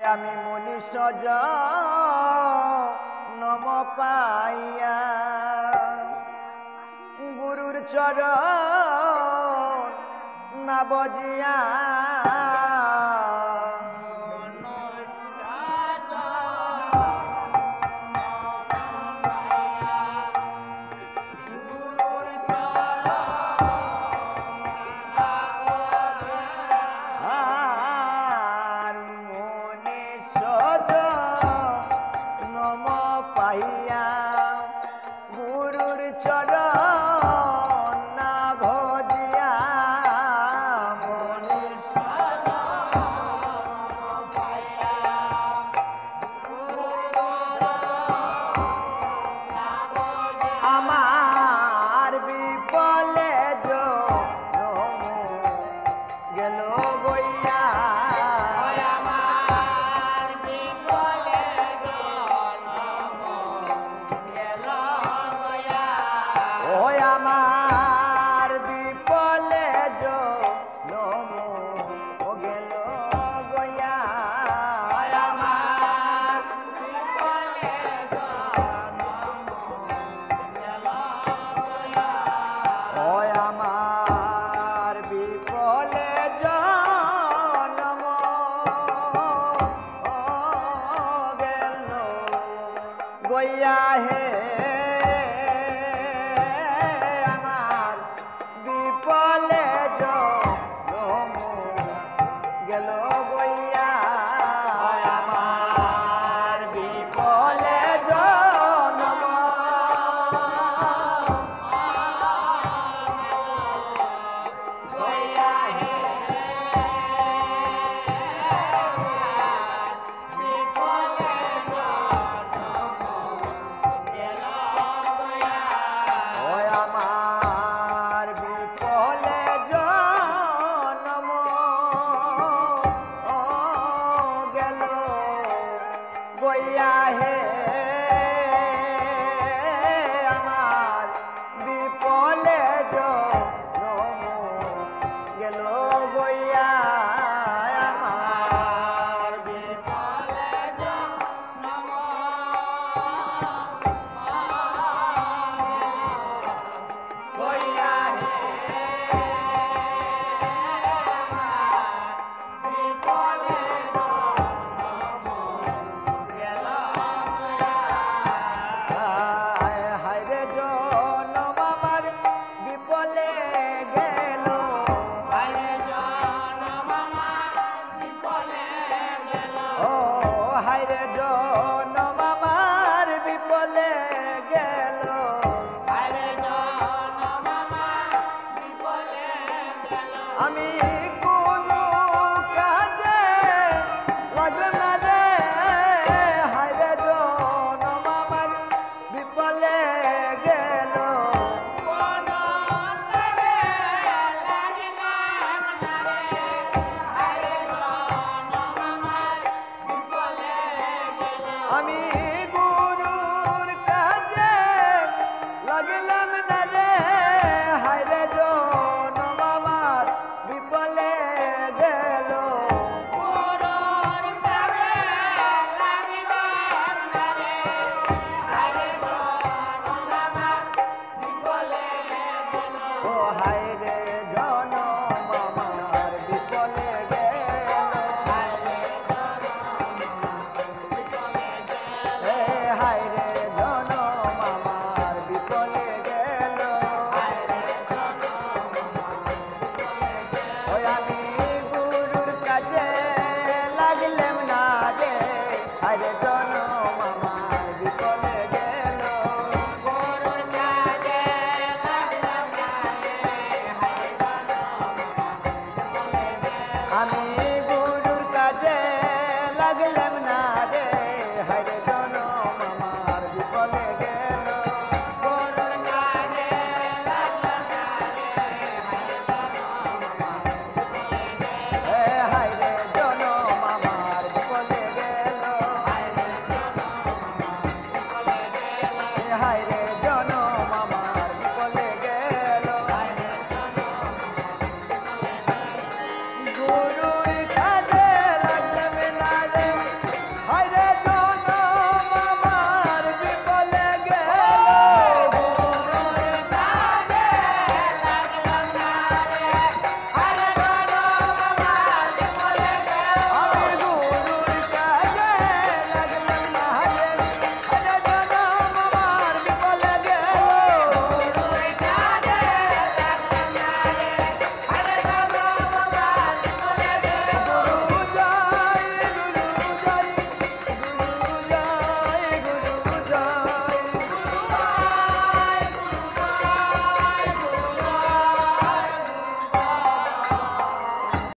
আমি মনীষ নম পাইয়া গুরুর চরণ না বজিয়া गया है আমার বিপলে জনম গেল গইয়া আমার বিপলে জনম গইয়া হে गया है আমার বিপলে জনম গেল গইয়া আমার বিপলে জনম গইয়া হে বিপলে হায়রে জনম আমার বিপলে গেল হায়রে জনম আমার বিপলে গেল আমি কোন কাজে লাগল না রে হায়রে জনম আমার বিপলে গেল কোন কাজে লাগল না রে হায়রে জনম আমার বিপলে আমি গুরুর কাজে লাগলাম না রে হায়রে জনম আমার বিপলে গেল গুরুর কাজে লাগলাম না রে হায়রে জনম আমার বিপলে গেল ও হায়রে জনম আমার বিপলে গেল হায়রে জনম আমার বিপলে গেল ওই আমি গুরুর কাছে লাগলাম না রে হায়রে